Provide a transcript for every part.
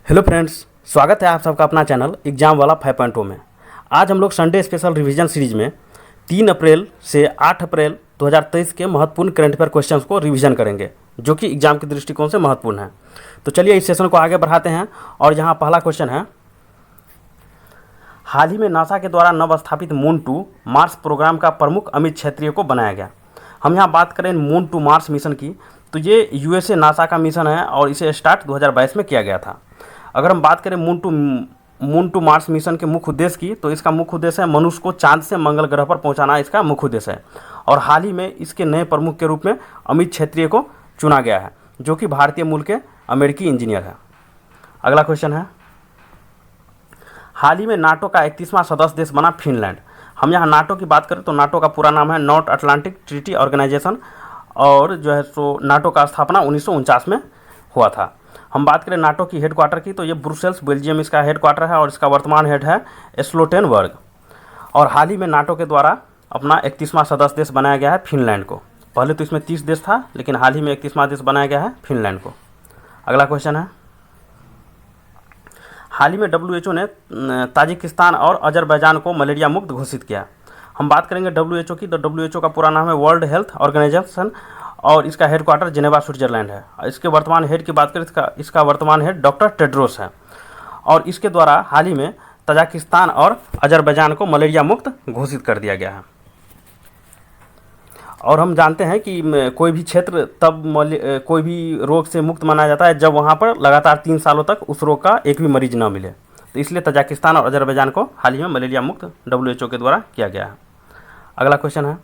Hello friends, स्वागत है आप सबका अपना चैनल एग्जाम वाला 5.0 में। आज हम लोग संडे स्पेशल रिवीजन सीरीज में 3 अप्रैल से 8 अप्रैल 2023 के महत्वपूर्ण करंट अफेयर क्वेश्चंस को रिवीजन करेंगे, जो कि एग्जाम के दृष्टिकोण से महत्वपूर्ण है। तो चलिए इस सेशन को आगे बढ़ाते हैं। और यहाँ पहला क्वेश्चन है, हाल ही में नासा के द्वारा नवस्थापित मून टू मार्स प्रोग्राम का प्रमुख अमित क्षेत्रीय को बनाया गया। हम यहाँ बात करें मून टू मार्स मिशन की, तो ये यूएसए नासा का मिशन है और इसे स्टार्ट 2022 में किया गया था। अगर हम बात करें मून टू मार्स मिशन के मुख्य उद्देश्य की, तो इसका मुख्य उद्देश्य है मनुष्य को चांद से मंगल ग्रह पर पहुंचाना, इसका मुख्य उद्देश्य है। और हाल ही में इसके नए प्रमुख के रूप में अमित क्षेत्रीय को चुना गया है, जो कि भारतीय मूल के अमेरिकी इंजीनियर है। अगला क्वेश्चन है, हाल ही में नाटो का 31वां सदस्य देश बना फिनलैंड। हम यहाँ नाटो की बात करें तो नाटो का पूरा नाम है नॉर्थ अटलांटिक ट्रीटी ऑर्गेनाइजेशन, और जो है सो नाटो का स्थापना 1949 में हुआ था। हम बात करें नाटो की हेडक्वार्टर की, तो ये ब्रुसेल्स बेल्जियम इसका हेडक्वार्टर है और इसका वर्तमान हेड है स्लोटेनबर्ग। और हाल ही में नाटो के द्वारा अपना 31वां सदस्य देश बनाया गया है फिनलैंड को। पहले तो इसमें 30 देश था, लेकिन हाल ही में 31वां देश बनाया गया है फिनलैंड को। अगला क्वेश्चन है, हाल ही में WHO ने ताजिकिस्तान और अजरबैजान को मलेरिया मुक्त घोषित किया। हम बात करेंगे WHO की, तो WHO का पूरा नाम है वर्ल्ड हेल्थ ऑर्गेनाइजेशन और इसका हेडक्वार्टर जिनेवा स्विट्जरलैंड है। इसके वर्तमान हेड की बात करें, इसका वर्तमान हेड डॉक्टर टेड्रोस है। और इसके द्वारा हाल ही में ताजिकिस्तान और अजरबैजान को मलेरिया मुक्त घोषित कर दिया गया है। और हम जानते हैं कि कोई भी क्षेत्र तब कोई भी रोग से मुक्त माना जाता है जब वहाँ पर लगातार 3 सालों तक उस रोग का एक भी मरीज न मिले। तो इसलिए ताजिकिस्तान और अजरबैजान को हाल ही में मलेरिया मुक्त WHO के द्वारा किया गया है। अगला क्वेश्चन है,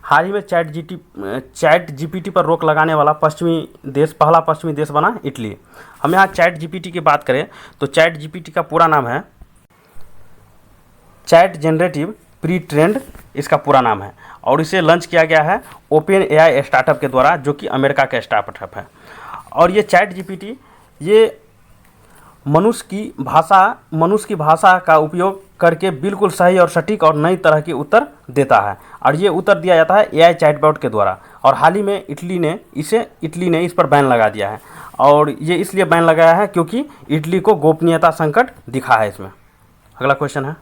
हाल ही में चैट जीपीटी पर रोक लगाने वाला पहला पश्चिमी देश बना इटली। हम यहाँ चैट जीपीटी की बात करें तो चैट जीपीटी का पूरा नाम है चैट जनरेटिव प्री ट्रेंड, इसका पूरा नाम है। और इसे लॉन्च किया गया है ओपन एआई स्टार्टअप के द्वारा, जो कि अमेरिका का स्टार्टअप है। और ये चैट जीपीटी ये मनुष्य की भाषा का उपयोग करके बिल्कुल सही और सटीक और नई तरह के उत्तर देता है। और ये उत्तर दिया जाता है एआई चैटबॉट के द्वारा। और हाल ही में इटली ने इस पर बैन लगा दिया है। और ये इसलिए बैन लगाया है क्योंकि इटली को गोपनीयता संकट दिखा है इसमें। अगला क्वेश्चन है,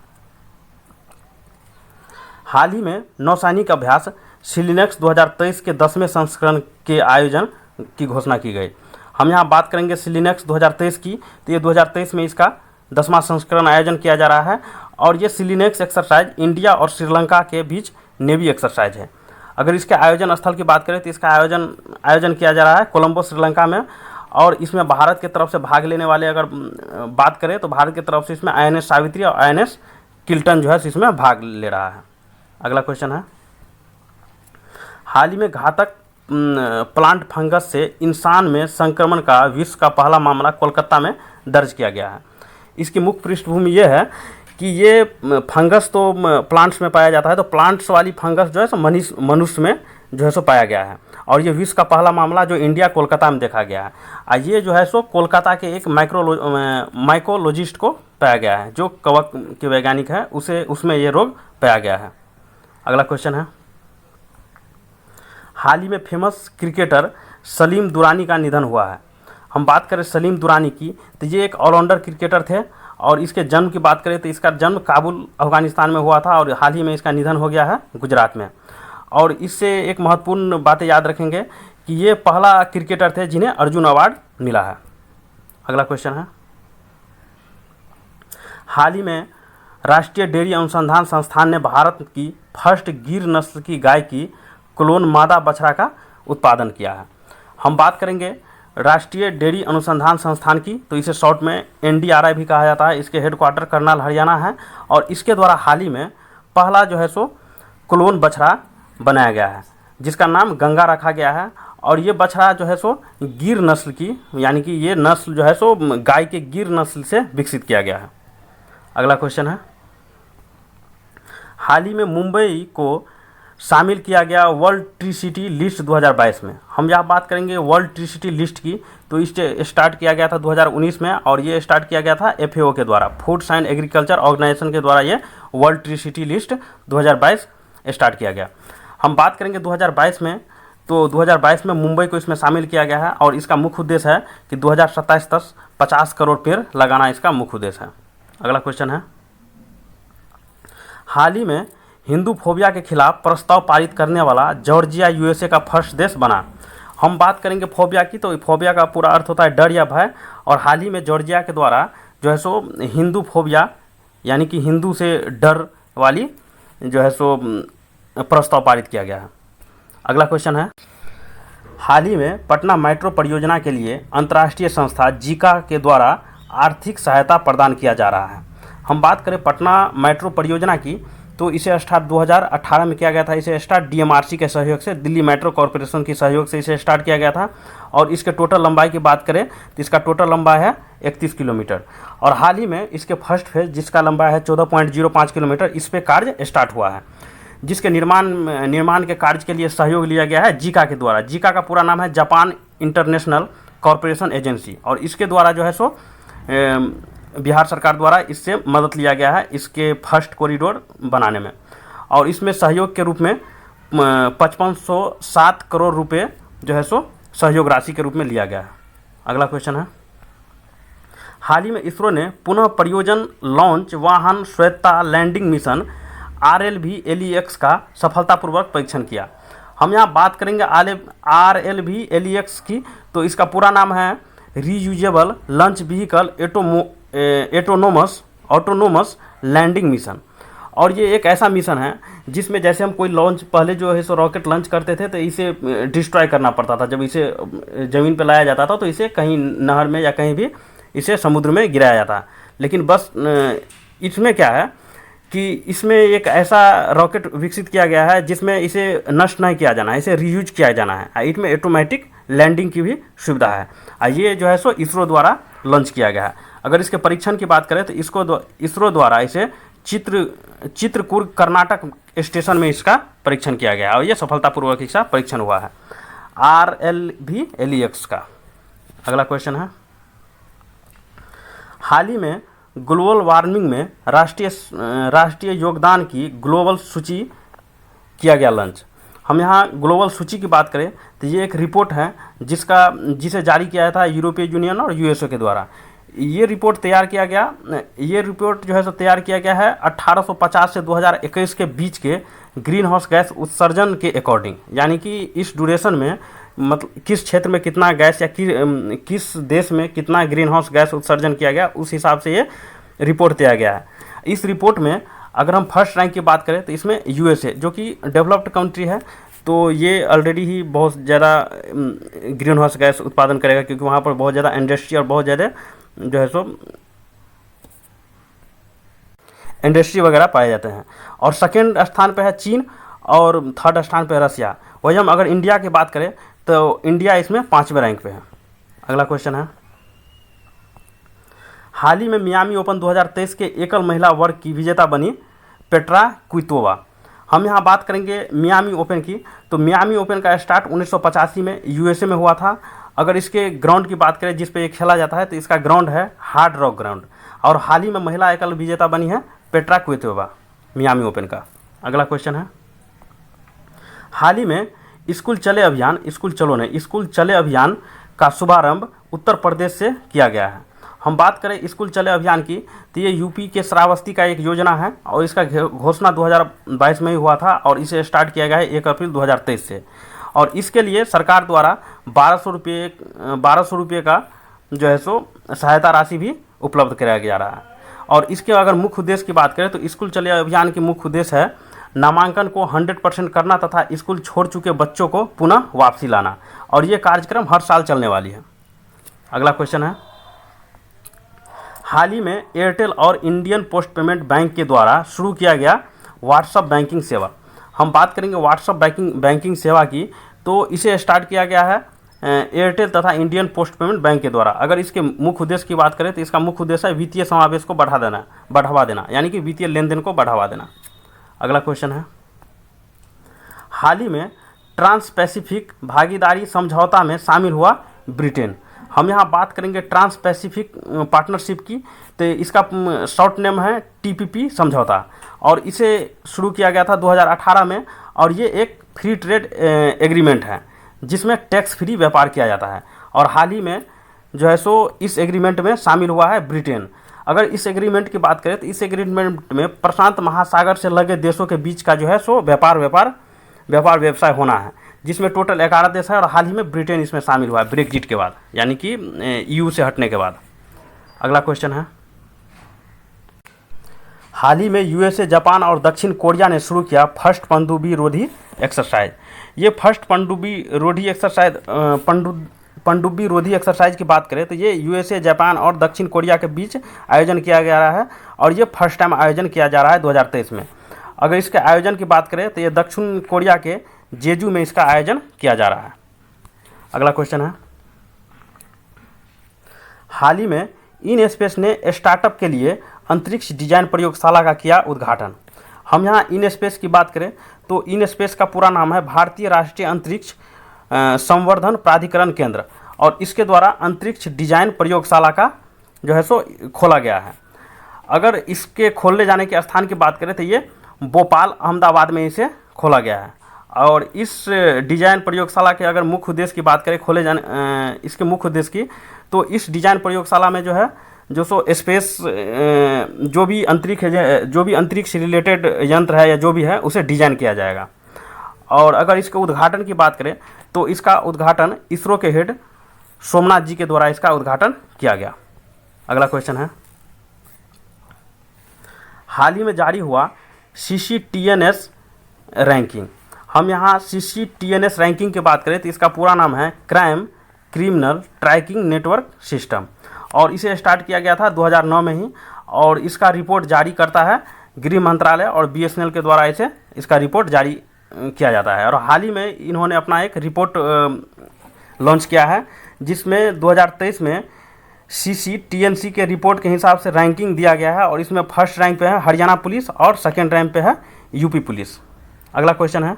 हाल ही में नौसैनिक अभ्यास सिलिनेक्स 2023 के 10वें संस्करण के आयोजन की घोषणा की गई। हम यहाँ बात करेंगे सिलिनेक्स 2023 की, तो ये 2023 में इसका 10वां संस्करण आयोजन किया जा रहा है। और ये सिलिनेक्स एक्सरसाइज इंडिया और श्रीलंका के बीच नेवी एक्सरसाइज है। अगर इसके आयोजन स्थल की बात करें तो इसका आयोजन किया जा रहा है कोलंबो श्रीलंका में। और इसमें भारत की तरफ से भाग लेने वाले अगर बात करें तो भारत की तरफ से इसमें INS सावित्री और INS किल्टन जो है इसमें भाग ले रहा है। अगला क्वेश्चन है, हाल ही में घातक प्लांट फंगस से इंसान में संक्रमण का विश्व का पहला मामला कोलकाता में दर्ज किया गया है। इसकी मुख्य पृष्ठभूमि ये है कि ये फंगस तो प्लांट्स में पाया जाता है, तो प्लांट्स वाली फंगस जो है सो मनुष्य में जो है सो पाया गया है। और ये विश्व का पहला मामला जो इंडिया कोलकाता में देखा गया है। ये जो है सो कोलकाता के एक माइकोलॉजिस्ट को पाया गया है, जो कवक के वैज्ञानिक है, उसमें ये रोग पाया गया है। अगला क्वेश्चन है, हाल ही में फेमस क्रिकेटर सलीम दुरानी का निधन हुआ है। हम बात करें सलीम दुरानी की, तो ये एक ऑलराउंडर क्रिकेटर थे। और इसके जन्म की बात करें तो इसका जन्म काबुल अफगानिस्तान में हुआ था और हाल ही में इसका निधन हो गया है गुजरात में। और इससे एक महत्वपूर्ण बातें याद रखेंगे कि ये पहला क्रिकेटर थे जिन्हें अर्जुन अवार्ड मिला है। अगला क्वेश्चन है, हाल ही में राष्ट्रीय डेयरी अनुसंधान संस्थान ने भारत की फर्स्ट गिर नस्ल की गाय की क्लोन मादा बछड़ा का उत्पादन किया है। हम बात करेंगे राष्ट्रीय डेयरी अनुसंधान संस्थान की, तो इसे शॉर्ट में NDRI भी कहा जाता है। इसके हेडक्वार्टर करनाल हरियाणा है। और इसके द्वारा हाल ही में पहला जो है सो क्लोन बछड़ा बनाया गया है, जिसका नाम गंगा रखा गया है। और ये बछड़ा जो है सो गिर नस्ल की, यानी कि ये नस्ल जो है सो गाय के गिर नस्ल से विकसित किया गया है। अगला क्वेश्चन है, हाल ही में मुंबई को शामिल किया गया वर्ल्ड ट्री सिटी लिस्ट 2022 में। हम यहाँ बात करेंगे वर्ल्ड ट्री सिटी लिस्ट की, तो इसे स्टार्ट किया गया था 2019 में। और ये स्टार्ट किया गया था FAO के द्वारा, फूड एंड एग्रीकल्चर ऑर्गेनाइजेशन के द्वारा ये world tree city list 2022 start किया गया। हम बात करेंगे 2022 में तो 2022 में मुंबई को इसमें शामिल किया गया है और इसका मुख्य उद्देश्य है कि 2027 तक 50 करोड़ पेड़ लगाना इसका मुख्य उद्देश्य है। अगला क्वेश्चन है, हाल ही में हिंदू फोबिया के खिलाफ प्रस्ताव पारित करने वाला जॉर्जिया यूएसए का फर्स्ट देश बना। हम बात करेंगे फोबिया की, तो फोबिया का पूरा अर्थ होता है डर या भय, और हाल ही में जॉर्जिया के द्वारा जो है सो हिंदू फोबिया यानी कि हिंदू से डर वाली जो है सो प्रस्ताव पारित किया गया है। अगला क्वेश्चन है, हाल ही में पटना मेट्रो परियोजना के लिए अंतर्राष्ट्रीय संस्था जीका के द्वारा आर्थिक सहायता प्रदान किया जा रहा है। हम बात करें पटना मेट्रो परियोजना की, तो इसे स्टार्ट 2018 में किया गया था। इसे स्टार्ट डीएमआरसी के सहयोग से, दिल्ली मेट्रो कॉरपोरेशन के सहयोग से इसे स्टार्ट किया गया था। और इसके टोटल लंबाई की बात करें तो इसका टोटल लंबाई है 31 किलोमीटर। और हाल ही में इसके फर्स्ट फेज जिसका लंबाई है 14.05 किलोमीटर, इस पे कार्य स्टार्ट हुआ है, जिसके निर्माण के कार्य के लिए सहयोग लिया गया है जीका के द्वारा। जीका का पूरा नाम है जापान इंटरनेशनल कॉरपोरेशन एजेंसी, और इसके द्वारा जो है सो बिहार सरकार द्वारा इससे मदद लिया गया है इसके फर्स्ट कॉरिडोर बनाने में। और इसमें सहयोग के रूप में 5507 करोड़ रुपए जो है सो सहयोग राशि के रूप में लिया गया है। अगला क्वेश्चन है, हाल ही में इसरो ने पुनः परियोजन लॉन्च वाहन स्वायत्ता लैंडिंग मिशन RLV-LEX का सफलतापूर्वक परीक्षण किया। हम यहाँ बात करेंगे RLV-LEX की, तो इसका पूरा नाम है reusable launch vehicle autonomous landing mission. और ये एक ऐसा मिशन है जिसमें जैसे हम कोई लॉन्च पहले जो है सो रॉकेट लॉन्च करते थे तो इसे डिस्ट्रॉय करना पड़ता था। जब इसे ज़मीन पर लाया जाता था तो इसे कहीं नहर में या कहीं भी इसे समुद्र में गिराया जाता। लेकिन बस इसमें क्या है कि इसमें एक ऐसा रॉकेट विकसित किया गया है जिसमें इसे नष्ट नहीं किया जाना है, इसे रीयूज किया जाना है। इसमें ऑटोमेटिक लैंडिंग की भी सुविधा है। ये जो है सो इसरो द्वारा लॉन्च किया गया है। अगर इसके परीक्षण की बात करें तो इसरो द्वारा इसे चित्रकूट कर्नाटक स्टेशन में इसका परीक्षण किया गया और ये सफलतापूर्वक इसका परीक्षण हुआ है RLV-LEX का। अगला क्वेश्चन है, हाल ही में ग्लोबल वार्मिंग में राष्ट्रीय योगदान की ग्लोबल सूची किया गया लॉन्च। हम यहाँ ग्लोबल सूची की बात करें तो ये एक रिपोर्ट है जिसे जारी किया था यूरोपीय यूनियन और यूएसए के द्वारा। ये रिपोर्ट जो है सो तैयार किया गया है 1850 से 2021 के बीच के ग्रीन हाउस गैस उत्सर्जन के अकॉर्डिंग, यानी कि इस ड्यूरेशन में मतलब किस क्षेत्र में कितना गैस या किस देश में कितना ग्रीन हाउस गैस उत्सर्जन किया गया, उस हिसाब से ये रिपोर्ट दिया गया है। इस रिपोर्ट में अगर हम फर्स्ट रैंक की बात करें तो इसमें यूएसए जो कि डेवलप्ड कंट्री है, तो ये ऑलरेडी ही बहुत ज़्यादा ग्रीन हाउस गैस उत्पादन करेगा क्योंकि वहाँ पर बहुत ज़्यादा इंडस्ट्री और बहुत ज़्यादा जो है सो इंडस्ट्री वगैरह पाए जाते हैं। और सेकेंड स्थान पे है चीन और थर्ड स्थान पे है रसिया। वही हम अगर इंडिया की बात करें तो इंडिया इसमें 5वें रैंक पे है। अगला क्वेश्चन है, हाल ही में मियामी ओपन 2023 के एकल महिला वर्ग की विजेता बनी पेट्रा क्वितोवा। हम यहाँ बात करेंगे मियामी ओपन की, तो मियामी ओपन का स्टार्ट 1985 में यूएसए में हुआ था। अगर इसके ग्राउंड की बात करें जिस पे ये खेला जाता है तो इसका ग्राउंड है हार्ड रॉक ग्राउंड। और हाल ही में महिला एकल विजेता बनी है पेट्रा क्वितोवा मियामी ओपन का। अगला क्वेश्चन है, हाल ही में स्कूल चले अभियान का शुभारंभ उत्तर प्रदेश से किया गया है। हम बात करें स्कूल चले अभियान की तो ये यूपी के श्रावस्ती का एक योजना है और इसका घोषणा 2022 में ही हुआ था और इसे स्टार्ट किया गया है 1 अप्रैल 2023 से। और इसके लिए सरकार द्वारा 1200 रुपये का जो है सो सहायता राशि भी उपलब्ध कराया जा रहा है। और इसके अगर मुख्य उद्देश्य की बात करें तो स्कूल चले अभियान की मुख्य उद्देश्य है नामांकन को 100% करना तथा स्कूल छोड़ चुके बच्चों को पुनः वापसी लाना। और ये कार्यक्रम हर साल चलने वाली है। अगला क्वेश्चन है, हाल ही में एयरटेल और इंडियन पोस्ट पेमेंट बैंक के द्वारा शुरू किया गया व्हाट्सएप बैंकिंग सेवा। हम बात करेंगे व्हाट्सएप बैंकिंग सेवा की, तो इसे स्टार्ट किया गया है एयरटेल तथा इंडियन पोस्ट पेमेंट बैंक के द्वारा। अगर इसके मुख्य उद्देश्य की बात करें तो इसका मुख्य उद्देश्य है वित्तीय समावेश को बढ़ावा देना यानी कि वित्तीय लेन देन को बढ़ावा देना। अगला क्वेश्चन है, हाल ही में ट्रांस पैसिफिक भागीदारी समझौता में शामिल हुआ ब्रिटेन। हम यहाँ बात करेंगे ट्रांस पैसिफिक पार्टनरशिप की, तो इसका शॉर्ट नेम है TPP समझौता और इसे शुरू किया गया था 2018 में। और ये एक फ्री ट्रेड एग्रीमेंट है जिसमें टैक्स फ्री व्यापार किया जाता है। और हाल ही में जो है सो इस एग्रीमेंट में शामिल हुआ है ब्रिटेन। अगर इस एग्रीमेंट की बात करें तो इस एग्रीमेंट में प्रशांत महासागर से लगे देशों के बीच का जो है सो व्यापार व्यवसाय होना है, जिसमें टोटल 11 देश है। और हाल ही में ब्रिटेन इसमें शामिल हुआ है ब्रेक्जिट के बाद, यानी कि EU से हटने के बाद। अगला क्वेश्चन है, हाल ही में USA, जापान और दक्षिण कोरिया ने शुरू किया फर्स्ट पनडुब्बी रोधी एक्सरसाइज। ये फर्स्ट पनडुब्बी रोधी एक्सरसाइज की बात करें तो ये USA, जापान और दक्षिण कोरिया के बीच आयोजन किया गया रहा है और ये फर्स्ट टाइम आयोजन किया जा रहा है 2023 में। अगर इसके आयोजन की बात करें तो ये दक्षिण कोरिया के जेजू में इसका आयोजन किया जा रहा है। अगला क्वेश्चन है, हाल ही में इन स्पेस ने स्टार्टअप के लिए अंतरिक्ष डिजाइन प्रयोगशाला का किया उद्घाटन। हम यहाँ इन स्पेस की बात करें तो इन स्पेस का पूरा नाम है भारतीय राष्ट्रीय अंतरिक्ष संवर्धन प्राधिकरण केंद्र, और इसके द्वारा अंतरिक्ष डिजाइन प्रयोगशाला का जो है सो खोला गया है। अगर इसके खोलने जाने के स्थान की बात करें तो ये भोपाल, अहमदाबाद में इसे खोला गया है। और इस डिजाइन प्रयोगशाला के अगर मुख्य उद्देश्य की बात करें इसके मुख्य उद्देश्य की, तो इस डिजाइन प्रयोगशाला में जो है जो सो स्पेस जो भी अंतरिक्ष रिलेटेड यंत्र है या जो भी है उसे डिजाइन किया जाएगा। और अगर इसके उद्घाटन की बात करें तो इसका उद्घाटन इसरो के हेड सोमनाथ जी के द्वारा इसका उद्घाटन किया गया। अगला क्वेश्चन है, हाल ही में जारी हुआ CCTNS रैंकिंग। हम यहाँ CCTNS रैंकिंग की बात करें तो इसका पूरा नाम है क्रिमिनल ट्रैकिंग नेटवर्क सिस्टम, और इसे स्टार्ट किया गया था 2009 में ही। और इसका रिपोर्ट जारी करता है गृह मंत्रालय और BSNL के द्वारा इसका रिपोर्ट जारी किया जाता है। और हाल ही में इन्होंने अपना एक रिपोर्ट लॉन्च किया है, जिसमें 2023 में CCTNC के रिपोर्ट के हिसाब से रैंकिंग दिया गया है। और इसमें फर्स्ट रैंक पे है हरियाणा पुलिस और सेकेंड रैंक पे है UP पुलिस। अगला क्वेश्चन है,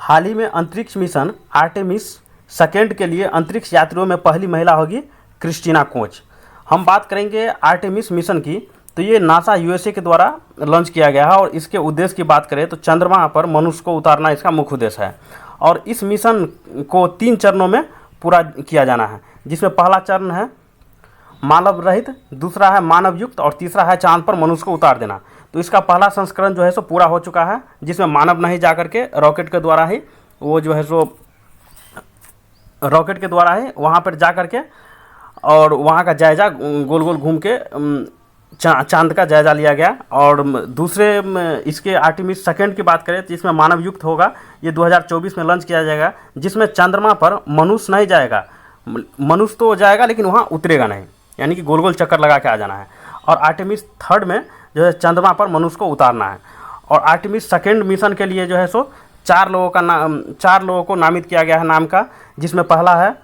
हाल ही में अंतरिक्ष मिशन आर्टेमिस सेकेंड के लिए अंतरिक्ष यात्रियों में पहली महिला होगी क्रिस्टीना कोच। हम बात करेंगे आर्टेमिस मिशन की, तो ये नासा USA के द्वारा लॉन्च किया गया है। और इसके उद्देश्य की बात करें तो चंद्रमा पर मनुष्य को उतारना इसका मुख्य उद्देश्य है। और इस मिशन को 3 चरणों में पूरा किया जाना है, जिसमें पहला चरण है मानव रहित, दूसरा है मानव युक्त और तीसरा है चांद पर मनुष्य को उतार देना। तो इसका पहला संस्करण जो है सो पूरा हो चुका है, जिसमें मानव नहीं जा करके रॉकेट के द्वारा ही वो जो है सो रॉकेट के द्वारा ही वहाँ पर जा करके और वहाँ का जायज़ा गोल गोल घूम के चांद का जायज़ा लिया गया। और दूसरे इसके आर्टेमिस सेकेंड की बात करें तो इसमें मानव युक्त होगा, ये 2024 में लॉन्च किया जाएगा, जिसमें चंद्रमा पर मनुष्य नहीं जाएगा, मनुष्य तो जाएगा लेकिन वहाँ उतरेगा नहीं, यानी कि गोल गोल चक्कर लगा के आ जाना है। और आर्टेमिस थर्ड में जो है चंद्रमा पर मनुष्य को उतारना है। और आर्टेमिस सेकेंड मिशन के लिए जो है सो 4 लोगों को नामित किया गया है नाम का, जिसमें पहला है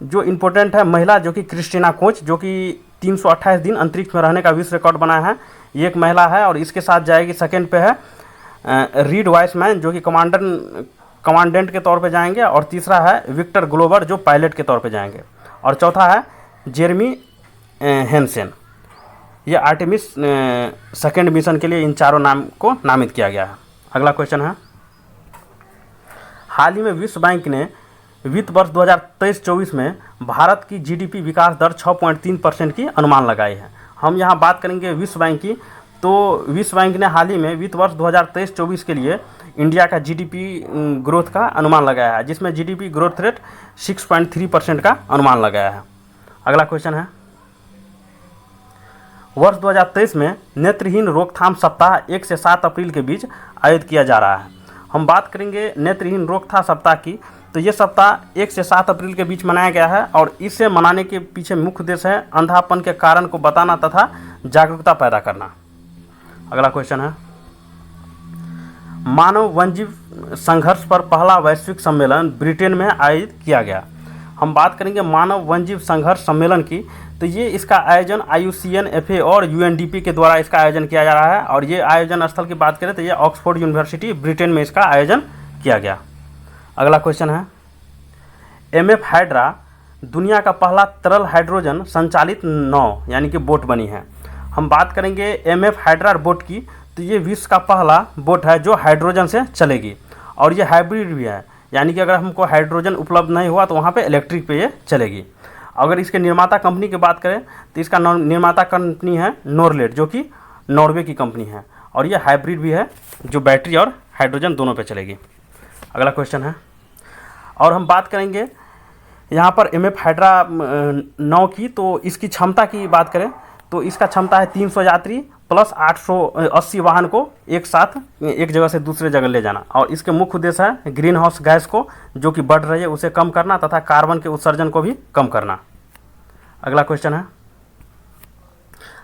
जो इम्पोर्टेंट है महिला, जो कि क्रिस्टीना कोच, जो कि 328 दिन अंतरिक्ष में रहने का विश्व रिकॉर्ड बनाया है, ये एक महिला है। और इसके साथ जाएगी सेकेंड पे है रीड वाइसमैन, जो कि कमांडेंट के तौर पे जाएंगे। और तीसरा है विक्टर ग्लोवर, जो पायलट के तौर पे जाएंगे। और चौथा है जेरमी हेंसेन। ये आर्टेमिस सेकेंड मिशन के लिए इन चारों नाम को नामित किया गया है। अगला क्वेश्चन है, हाल ही में विश्व बैंक ने वित्त वर्ष 2023-24 में भारत की GDP विकास दर 6.3% की अनुमान लगाई है। हम यहाँ बात करेंगे विश्व बैंक की, तो विश्व बैंक ने हाल ही में वित्त वर्ष 2023-24 के लिए इंडिया का GDP ग्रोथ का अनुमान लगाया है, जिसमें GDP ग्रोथ रेट 6.3% का अनुमान लगाया है। अगला क्वेश्चन है, वर्ष 2023 में नेत्रहीन रोकथाम सप्ताह 1 से 7 अप्रैल के बीच आयोजित किया जा रहा है। हम बात करेंगे नेत्रहीन रोकथाम सप्ताह की, तो ये सप्ताह 1 से 7 अप्रैल के बीच मनाया गया है। और इसे मनाने के पीछे मुख्य उद्देश्य है अंधापन के कारण को बताना तथा जागरूकता पैदा करना। अगला क्वेश्चन है, मानव वन्यजीव संघर्ष पर पहला वैश्विक सम्मेलन ब्रिटेन में आयोजित किया गया। हम बात करेंगे मानव वन्यजीव संघर्ष सम्मेलन की, तो ये इसका आयोजन IUCN FA और UNDP के द्वारा इसका आयोजन किया जा रहा है। और ये आयोजन स्थल की बात करें तो ये ऑक्सफोर्ड यूनिवर्सिटी ब्रिटेन में इसका आयोजन किया गया। अगला क्वेश्चन है, MF हाइड्रा दुनिया का पहला तरल हाइड्रोजन संचालित नाव यानी कि बोट बनी है। हम बात करेंगे MF हाइड्रा बोट की, तो ये विश्व का पहला बोट है जो हाइड्रोजन से चलेगी। और ये हाइब्रिड भी है, यानी कि अगर हमको हाइड्रोजन उपलब्ध नहीं हुआ तो वहाँ पे इलेक्ट्रिक पे ये चलेगी। अगर इसके निर्माता कंपनी की बात करें तो इसका निर्माता कंपनी है नोरलेट, जो कि नॉर्वे की कंपनी है, और ये हाइब्रिड भी है जो बैटरी और हाइड्रोजन दोनों पे चलेगी। अगला क्वेश्चन है, और हम बात करेंगे यहाँ पर MF हाइड्रा 9 की। तो इसकी क्षमता की बात करें तो इसका क्षमता है 300 यात्री प्लस 880 वाहन को एक साथ एक जगह से दूसरे जगह ले जाना, और इसके मुख्य उद्देश्य है ग्रीन हाउस गैस को जो कि बढ़ रही है उसे कम करना तथा कार्बन के उत्सर्जन को भी कम करना। अगला क्वेश्चन है,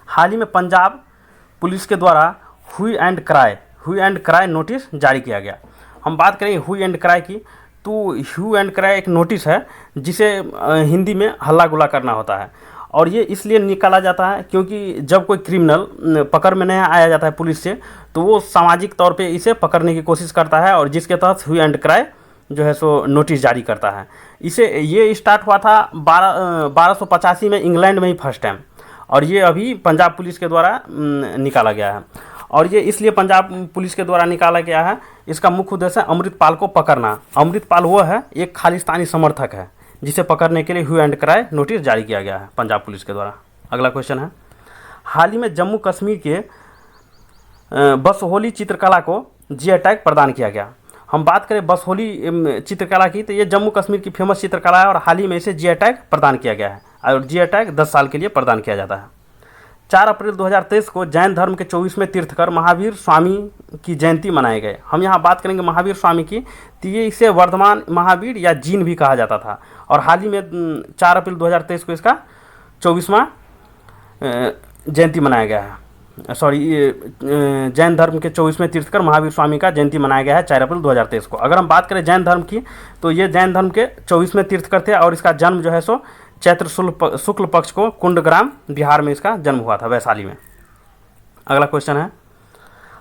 हाल ही में पंजाब पुलिस के द्वारा हुई एंड क्राई नोटिस जारी किया गया। हम बात करें हुई एंड क्राई की, तो ह्यू एंड क्राई एक नोटिस है जिसे हिंदी में हल्ला गुल्ला करना होता है, और ये इसलिए निकाला जाता है क्योंकि जब कोई क्रिमिनल पकड़ में नहीं आया जाता है पुलिस से, तो वो सामाजिक तौर पे इसे पकड़ने की कोशिश करता है, और जिसके तहत ह्यू एंड क्राई जो है सो नोटिस जारी करता है। इसे ये स्टार्ट हुआ था 1285 में इंग्लैंड में ही फर्स्ट टाइम, और ये अभी पंजाब पुलिस के द्वारा निकाला गया है। और ये इसलिए पंजाब पुलिस के द्वारा निकाला गया है, इसका मुख्य उद्देश्य है अमृतपाल को पकड़ना। अमृतपाल वो है एक खालिस्तानी समर्थक है जिसे पकड़ने के लिए ह्यू एंड क्राई नोटिस जारी किया गया है पंजाब पुलिस के द्वारा। अगला क्वेश्चन है, हाल ही में जम्मू कश्मीर के बसहोली चित्रकला को जीआई टैग प्रदान किया गया। हम बात करें बसहोली चित्रकला की, तो ये जम्मू कश्मीर की फेमस चित्रकला है और हाल ही में इसे जीआई टैग प्रदान किया गया है, और जीआई टैग 10 साल के लिए प्रदान किया जाता है। 4 अप्रैल 2023 को जैन धर्म के 24वें तीर्थकर महावीर स्वामी की जयंती मनाए गए। हम यहाँ बात करेंगे महावीर स्वामी की, तो ये इसे वर्धमान महावीर या जीन भी कहा जाता था, और हाल ही में 4 अप्रैल 2023 को इसका 24वां जयंती मनाया गया है। जैन धर्म के 24वें तीर्थकर महावीर स्वामी का जयंती मनाया गया है 4 अप्रैल 2023 को। अगर हम बात करें जैन धर्म की, तो ये जैन धर्म के 24वें तीर्थकर थे, और इसका जन्म जो है सो चैत्र शुक्ल पक्ष को कुंडग्राम बिहार में इसका जन्म हुआ था, वैशाली में। अगला क्वेश्चन है,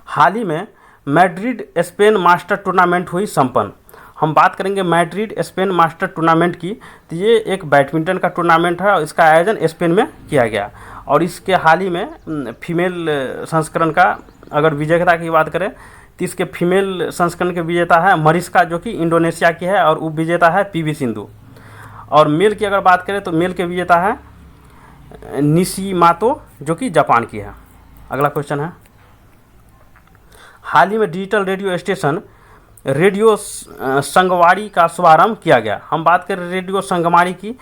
हाल ही में मैड्रिड स्पेन मास्टर टूर्नामेंट हुई संपन्न। हम बात करेंगे मैड्रिड स्पेन मास्टर टूर्नामेंट की, तो ये एक बैडमिंटन का टूर्नामेंट है और इसका आयोजन स्पेन में किया गया, और इसके हाल ही में फीमेल संस्करण का अगर विजेता की बात करें तो इसके फीमेल संस्करण के विजेता है मरिस्का जो कि इंडोनेशिया की है, और उप विजेता है PV सिंधु। और मेल की अगर बात करें तो मेल के विजेता है निशिमातो जो कि जापान की है। अगला क्वेश्चन है, हाल ही में डिजिटल रेडियो स्टेशन रेडियो संगवारी का शुभारंभ किया गया। हम बात करें रेडियो संगमारी की,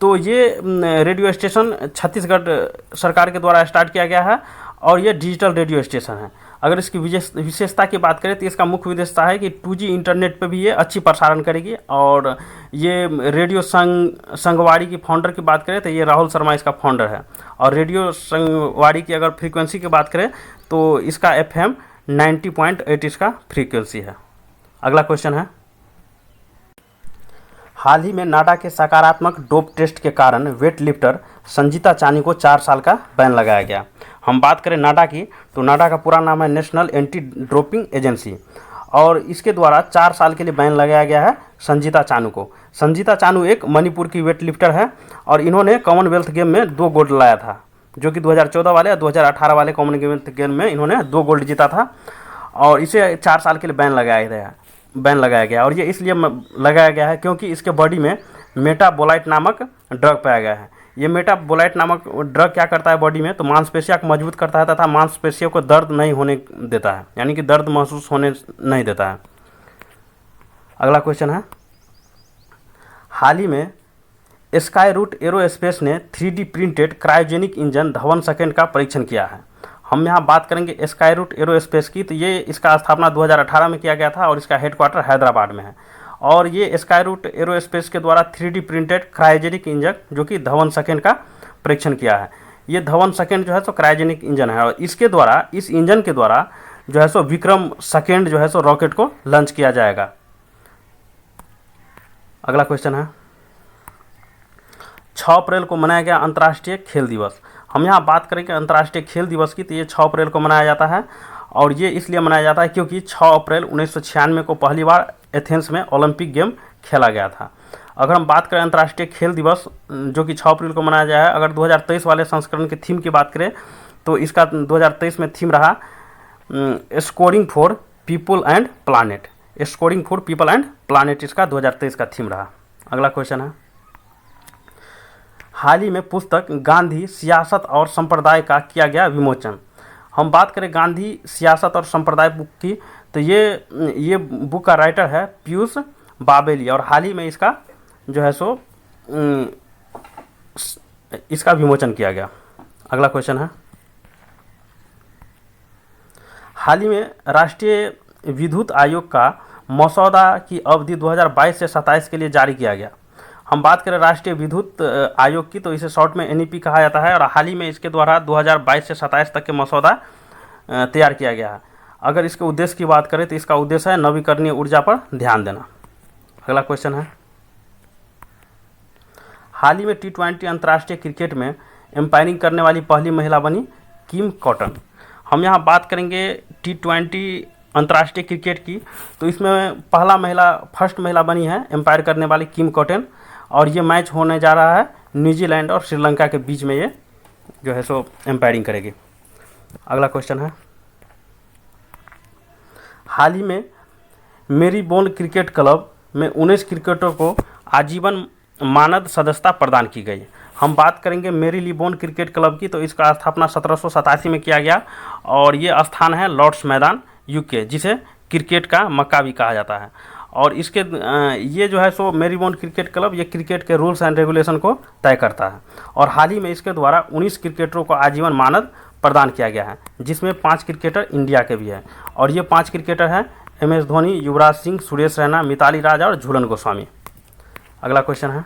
तो ये रेडियो स्टेशन छत्तीसगढ़ सरकार के द्वारा स्टार्ट किया गया है, और ये डिजिटल रेडियो स्टेशन है। अगर इसकी विशेषता की बात करें तो इसका मुख्य विशेषता है कि 2G इंटरनेट पे भी ये अच्छी प्रसारण करेगी, और ये रेडियो संगवारी की फाउंडर की बात करें तो ये राहुल शर्मा इसका फाउंडर है, और रेडियो संगवारी की अगर फ्रीक्वेंसी की बात करें तो इसका FM 90.8 इसका फ्रीक्वेंसी है। अगला क्वेश्चन है, हाल ही में नाडा के सकारात्मक डोप टेस्ट के कारण वेट लिफ्टर संजीता चानी को 4 साल का बैन लगाया गया। हम बात करें नाडा की, तो नाडा का पूरा नाम है नेशनल एंटी डोपिंग एजेंसी, और इसके द्वारा 4 साल के लिए बैन लगाया गया है संजीता चानू को। संजीता चानू एक मणिपुर की वेट लिफ्टर है, और इन्होंने कॉमनवेल्थ गेम में 2 गोल्ड लाया था, जो कि 2014 वाले और 2018 वाले कॉमनवेल्थ गेम में इन्होंने 2 गोल्ड जीता था, और इसे 4 साल के लिए बैन लगाया गया। और ये इसलिए लगाया गया है क्योंकि इसके बॉडी में मेटाबोलाइट नामक ड्रग पाया गया है। ये मेटाबोलाइट नामक ड्रग क्या करता है बॉडी में, तो मांसपेशियों को मजबूत करता है तथा मांसपेशियों को दर्द नहीं होने देता है, यानी कि दर्द महसूस होने नहीं देता है। अगला क्वेश्चन है, हाल ही में स्काई रूट एरोस्पेस ने 3D printed cryogenic engine Dhawan second का परीक्षण किया है। हम यहाँ बात करेंगे स्काई रूट एरोस्पेस की, तो ये इसका स्थापना 2018 में किया गया था, और इसका हेडक्वार्टर हैदराबाद में है, और ये स्काई रूट एरोस्पेस के द्वारा 3D प्रिंटेड क्रायोजेनिक इंजन जो कि धवन सेकंड का परीक्षण किया है। ये धवन सेकंड जो है सो क्रायोजेनिक इंजन है, और इसके द्वारा इस इंजन के द्वारा जो है सो विक्रम सेकंड जो है सो रॉकेट को लॉन्च किया जाएगा। अगला क्वेश्चन है, 6 अप्रैल को मनाया गया अंतर्राष्ट्रीय खेल दिवस। हम यहाँ बात करेंगे अंतर्राष्ट्रीय खेल दिवस की, तो ये 6 अप्रैल को मनाया जाता है, और ये इसलिए मनाया जाता है क्योंकि 6 अप्रैल 1996 को पहली बार एथेंस में ओलंपिक गेम खेला गया था। अगर हम बात करें अंतर्राष्ट्रीय खेल दिवस जो कि 6 अप्रैल को मनाया जाए, अगर 2023 वाले संस्करण की थीम की बात करें तो इसका 2023 में थीम रहा scoring for people and planet, scoring for people and planet इसका 2023 का थीम रहा। अगला क्वेश्चन है, हाल ही में पुस्तक गांधी सियासत और संप्रदाय का किया गया विमोचन। हम बात करें गांधी सियासत और संप्रदाय बुक की, तो ये बुक का राइटर है पीयूष बाबेली, और हाल ही में इसका जो है सो इसका विमोचन किया गया। अगला क्वेश्चन है, हाल ही में राष्ट्रीय विद्युत आयोग का मसौदा की अवधि 2022 से 27 के लिए जारी किया गया। हम बात करें राष्ट्रीय विद्युत आयोग की, तो इसे शॉर्ट में एनईपी कहा जाता है, और हाल ही में इसके द्वारा 2022 से 27 तक के मसौदा तैयार किया गया है। अगर इसके उद्देश्य की बात करें तो इसका उद्देश्य है नवीकरणीय ऊर्जा पर ध्यान देना। अगला क्वेश्चन है, हाल ही में T20 अंतर्राष्ट्रीय क्रिकेट में एम्पायरिंग करने वाली पहली महिला बनी किम कॉटन। हम यहाँ बात करेंगे T20 अंतर्राष्ट्रीय क्रिकेट की, तो इसमें फर्स्ट महिला बनी है एम्पायर करने वाली किम कॉटन, और ये मैच होने जा रहा है न्यूजीलैंड और श्रीलंका के बीच में, ये जो है सो एम्पायरिंग करेगी। अगला क्वेश्चन है, हाल ही में मेरीबोर्न क्रिकेट क्लब में 19 क्रिकेटरों को आजीवन मानद सदस्यता प्रदान की गई। हम बात करेंगे मेरीबोर्न क्रिकेट क्लब की, तो इसका स्थापना 1787 में किया गया, और ये स्थान है लॉर्ड्स मैदान यूके, जिसे क्रिकेट का मक्का भी कहा जाता है। और इसके ये जो है सो मेरीबोर्न क्रिकेट क्लब ये क्रिकेट के रूल्स एंड रेगुलेशन को तय करता है, और हाल ही में इसके द्वारा 19 क्रिकेटरों को आजीवन मानद प्रदान किया गया है, जिसमें 5 क्रिकेटर इंडिया के भी हैं, और ये 5 क्रिकेटर हैं MS धोनी, युवराज सिंह, सुरेश रैना, मिताली राज और झूलन गोस्वामी। अगला क्वेश्चन है,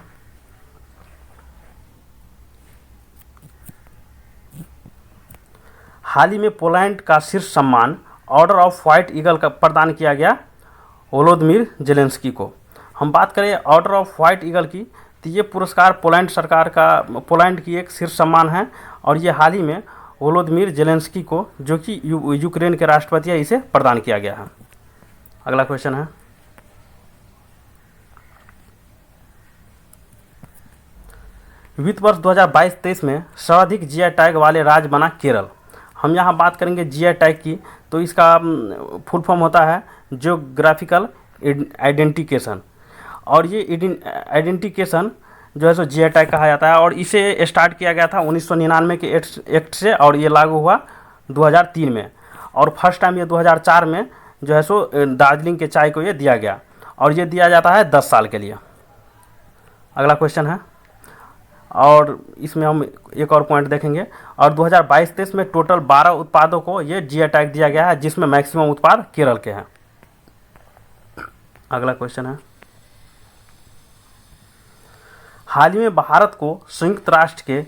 हाल ही में पोलैंड का शीर्ष सम्मान ऑर्डर ऑफ व्हाइट ईगल का प्रदान किया गया वोलोदिमीर जेलेंस्की को। हम बात करें ऑर्डर ऑफ व्हाइट ईगल की, तो ये पुरस्कार पोलैंड की एक शीर्ष सम्मान है, और ये हाल ही में वोलोदिमीर जेलेंस्की को, जो कि यूक्रेन के राष्ट्रपति है, इसे प्रदान किया गया है। अगला क्वेश्चन है, वित्त वर्ष 2022-23 में सर्वाधिक GI टैग वाले राज्य बना केरल। हम यहाँ बात करेंगे GI टैग की, तो इसका फुल फॉर्म होता है जियोग्राफिकल आइडेंटिफिकेशन, और ये आइडेंटिफिकेशन जो है सो GI टैग कहा जाता है, और इसे स्टार्ट किया गया था 1999 के एक्ट से, और ये लागू हुआ 2003 में, और फर्स्ट टाइम ये 2004 में जो है सो दार्जिलिंग के चाय को ये दिया गया, और ये दिया जाता है 10 साल के लिए। अगला क्वेश्चन है, और इसमें हम एक और पॉइंट देखेंगे, और 2022-23 में टोटल 12 उत्पादों को ये GI टैग दिया गया है, जिसमें मैक्सिमम उत्पाद केरल के हैं। अगला क्वेश्चन है, हाल ही में भारत को संयुक्त राष्ट्र के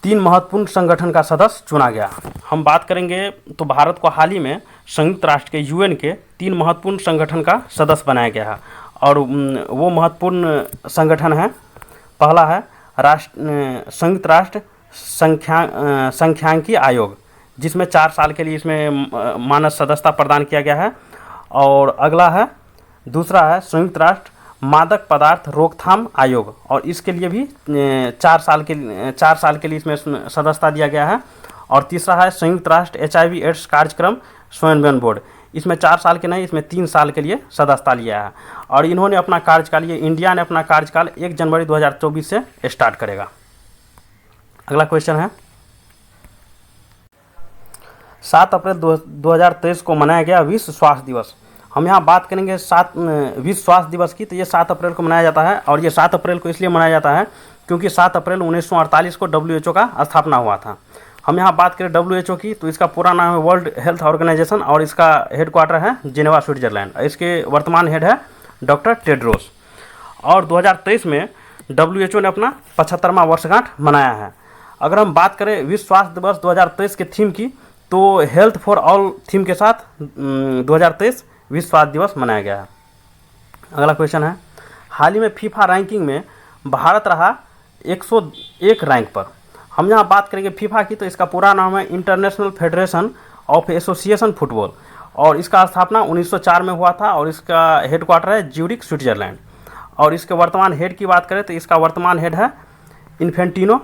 3 महत्वपूर्ण संगठन का सदस्य चुना गया। हम बात करेंगे तो भारत को हाल ही में संयुक्त राष्ट्र के UN के 3 महत्वपूर्ण संगठन का सदस्य बनाया गया है, और वो महत्वपूर्ण संगठन है, पहला है संयुक्त राष्ट्र सांख्यिकी आयोग, जिसमें 4 साल के लिए इसमें मानद सदस्यता प्रदान किया गया है, और अगला है दूसरा है संयुक्त राष्ट्र मादक पदार्थ रोकथाम आयोग, और इसके लिए भी 4 साल के लिए इसमें सदस्यता दिया गया है, और तीसरा है संयुक्त राष्ट्र HIV एड्स कार्यक्रम समन्वय बोर्ड, इसमें 4 साल के नहीं, इसमें 3 साल के लिए सदस्यता लिया है, और इन्होंने अपना कार्यकाल, ये इंडिया ने अपना कार्यकाल 1 जनवरी 2024 से स्टार्ट करेगा। अगला क्वेश्चन है, 7 अप्रैल 2023 को मनाया गया विश्व स्वास्थ्य दिवस। हम यहाँ बात करेंगे विश्व स्वास्थ्य दिवस की, तो ये 7 अप्रैल को मनाया जाता है, और ये 7 अप्रैल को इसलिए मनाया जाता है क्योंकि 7 अप्रैल 1948 को WHO का स्थापना हुआ था। हम यहाँ बात करें WHO की, तो इसका पूरा नाम है वर्ल्ड हेल्थ ऑर्गेनाइजेशन, और इसका हेडक्वार्टर है जिनेवा स्विट्जरलैंड। इसके वर्तमान हेड है डॉक्टर टेड्रोस, और 2023 में WHO ने अपना 75वां वर्षगांठ मनाया है। अगर हम बात करें विश्व स्वास्थ्य दिवस 2023 के थीम की, तो हेल्थ फॉर ऑल थीम के साथ 2023 विश्व स्वास्थ्य दिवस मनाया गया है। अगला क्वेश्चन है, हाल ही में फीफा रैंकिंग में भारत रहा 101 रैंक पर। हम यहाँ बात करेंगे फीफा की, तो इसका पूरा नाम है international federation of association football, और इसका स्थापना 1904 में हुआ था, और इसका हेडक्वार्टर है ज्यूरिख स्विट्जरलैंड। और इसके वर्तमान हेड की बात करें तो इसका वर्तमान हेड है इन्फेंटिनो,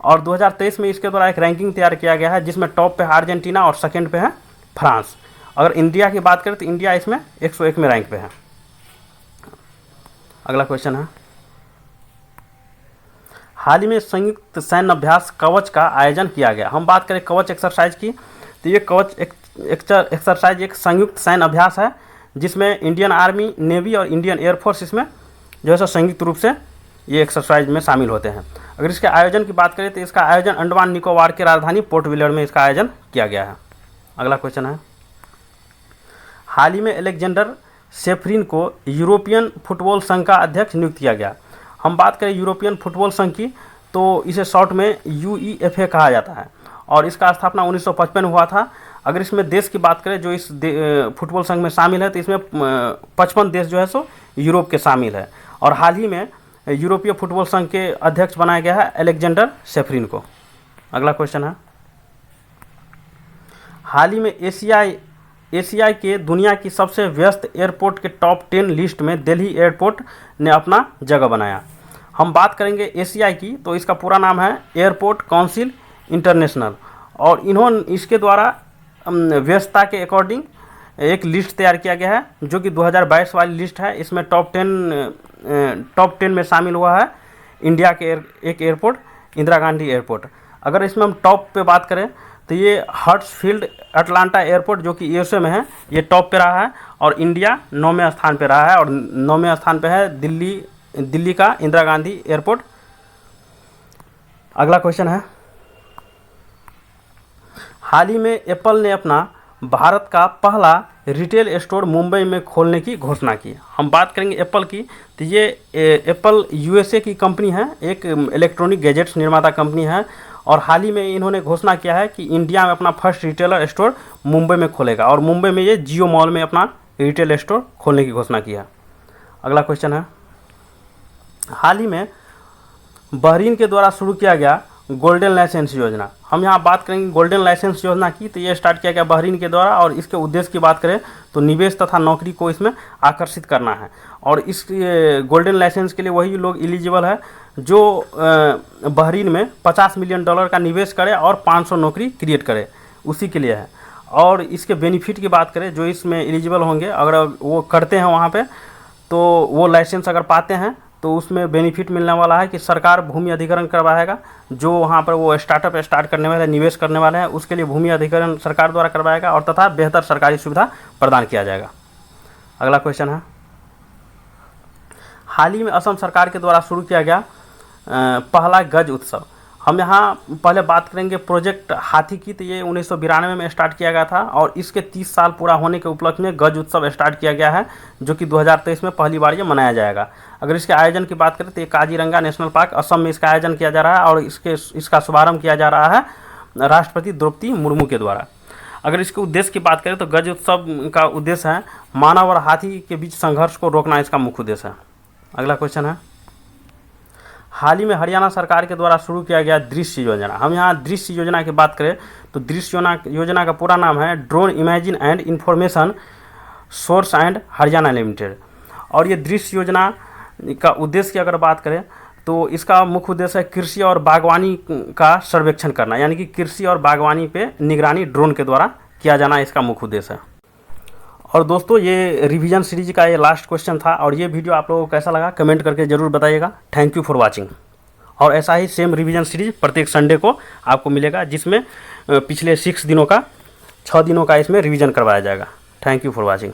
और 2023 में इसके द्वारा एक रैंकिंग तैयार किया गया है, जिसमें टॉप पे है अर्जेंटीना और सेकंड पे है फ्रांस, अगर इंडिया की बात करें तो इंडिया इसमें 101 में रैंक पे है। अगला क्वेश्चन है, हाल ही में संयुक्त सैन्य अभ्यास कवच का आयोजन किया गया। हम बात करें कवच एक्सरसाइज की, तो ये कवच एक्सरसाइज एक संयुक्त सैन्य अभ्यास है जिसमें इंडियन आर्मी, नेवी और इंडियन एयरफोर्स इसमें जो है सो संयुक्त रूप से ये एक्सरसाइज में शामिल होते हैं। अगर इसके आयोजन की बात करें तो इसका आयोजन अंडमान निकोबार की राजधानी पोर्ट ब्लेयर में इसका आयोजन किया गया है। अगला क्वेश्चन है, हाल ही में अलेक्जेंडर सेफरिन को यूरोपियन फुटबॉल संघ का अध्यक्ष नियुक्त किया गया। हम बात करें यूरोपियन फुटबॉल संघ की, तो इसे शॉर्ट में UEFA कहा जाता है और इसका स्थापना 1955 में हुआ था। अगर इसमें देश की बात करें जो इस फुटबॉल संघ में शामिल है, तो इसमें 55 देश जो है सो यूरोप के शामिल है और हाल ही में यूरोपीय फुटबॉल संघ के अध्यक्ष बनाया गया है अलेक्जेंडर सेफरिन को। अगला क्वेश्चन है, हाल ही में एशिया के दुनिया की सबसे व्यस्त एयरपोर्ट के टॉप 10 लिस्ट में दिल्ली एयरपोर्ट ने अपना जगह बनाया। हम बात करेंगे एशिया की, तो इसका पूरा नाम है एयरपोर्ट काउंसिल इंटरनेशनल और इन्होंने इसके द्वारा व्यस्तता के अकॉर्डिंग एक लिस्ट तैयार किया गया है जो कि 2022 वाली लिस्ट है। इसमें टॉप 10 में शामिल हुआ है इंडिया के एक एयरपोर्ट, इंदिरा गांधी एयरपोर्ट। अगर इसमें हम टॉप पे बात करें तो ये हर्ट्सफील्ड अटलांटा एयरपोर्ट जो कि USA में है, ये टॉप पे रहा है और इंडिया 9वें स्थान पे रहा है और 9वें स्थान पे है दिल्ली का इंदिरा गांधी एयरपोर्ट। अगला क्वेश्चन है, हाल ही में एप्पल ने अपना भारत का पहला रिटेल स्टोर मुंबई में खोलने की घोषणा की। हम बात करेंगे एप्पल की, तो ये एप्पल USA की कंपनी है, एक इलेक्ट्रॉनिक गैजेट्स निर्माता कंपनी है और हाल ही में इन्होंने घोषणा किया है कि इंडिया में अपना फर्स्ट रिटेलर स्टोर मुंबई में खोलेगा और मुंबई में ये जियो मॉल में अपना रिटेल स्टोर खोलने की घोषणा की है। अगला क्वेश्चन है, हाल ही में बहरीन के द्वारा शुरू किया गया गोल्डन लाइसेंस योजना। हम यहाँ बात करेंगे गोल्डन लाइसेंस योजना की, तो ये स्टार्ट किया गया बहरीन के द्वारा और इसके उद्देश्य की बात करें तो निवेश तथा नौकरी को इसमें आकर्षित करना है और इस गोल्डन लाइसेंस के लिए वही लोग एलिजिबल है जो बहरीन में $50 मिलियन का निवेश करे और 500 नौकरी क्रिएट करे, उसी के लिए है। और इसके बेनिफिट की बात करें जो इसमें एलिजिबल होंगे, अगर वो करते हैं वहाँ पे, तो वो लाइसेंस अगर पाते हैं तो उसमें बेनिफिट मिलने वाला है कि सरकार भूमि अधिग्रहण करवाएगा। जो वहाँ पर वो स्टार्टअप स्टार्ट करने वाले, निवेश करने वाले हैं, उसके लिए भूमि अधिग्रहण सरकार द्वारा करवाएगा और तथा बेहतर सरकारी सुविधा प्रदान किया जाएगा। अगला क्वेश्चन है, हाल ही में असम सरकार के द्वारा शुरू किया गया पहला गज उत्सव। हम यहाँ पहले बात करेंगे प्रोजेक्ट हाथी की, तो ये 1992 में स्टार्ट किया गया था और इसके 30 साल पूरा होने के उपलक्ष्य में गज उत्सव स्टार्ट किया गया है जो कि 2023 में पहली बार ये मनाया जाएगा। अगर इसके आयोजन की बात करें तो ये काजीरंगा नेशनल पार्क असम में इसका आयोजन किया जा रहा है और इसका शुभारंभ किया जा रहा है राष्ट्रपति द्रौपदी मुर्मू के द्वारा। अगर इसके उद्देश्य की बात करें तो गज उत्सव का उद्देश्य है मानव और हाथी के बीच संघर्ष को रोकना, इसका मुख्य उद्देश्य है। अगला क्वेश्चन है, हाल ही में हरियाणा सरकार के द्वारा शुरू किया गया दृश्य योजना। हम यहाँ दृश्य योजना की बात करें तो दृश्य योजना का पूरा नाम है drone imagine and information source and Haryana limited और ये दृश्य योजना का उद्देश्य की अगर बात करें तो इसका मुख्य उद्देश्य है कृषि और बागवानी का सर्वेक्षण करना, यानी कि कृषि और बागवानी पे निगरानी ड्रोन के द्वारा किया जाना इसका मुख्य उद्देश्य है। और दोस्तों ये रिवीजन सीरीज का ये लास्ट क्वेश्चन था और ये वीडियो आप लोगों को कैसा लगा कमेंट करके ज़रूर बताइएगा। Thank you for watching. और ऐसा ही सेम रिवीजन सीरीज प्रत्येक संडे को आपको मिलेगा जिसमें पिछले 6 दिनों का 6 दिनों का इसमें रिवीजन करवाया जाएगा। Thank you for watching.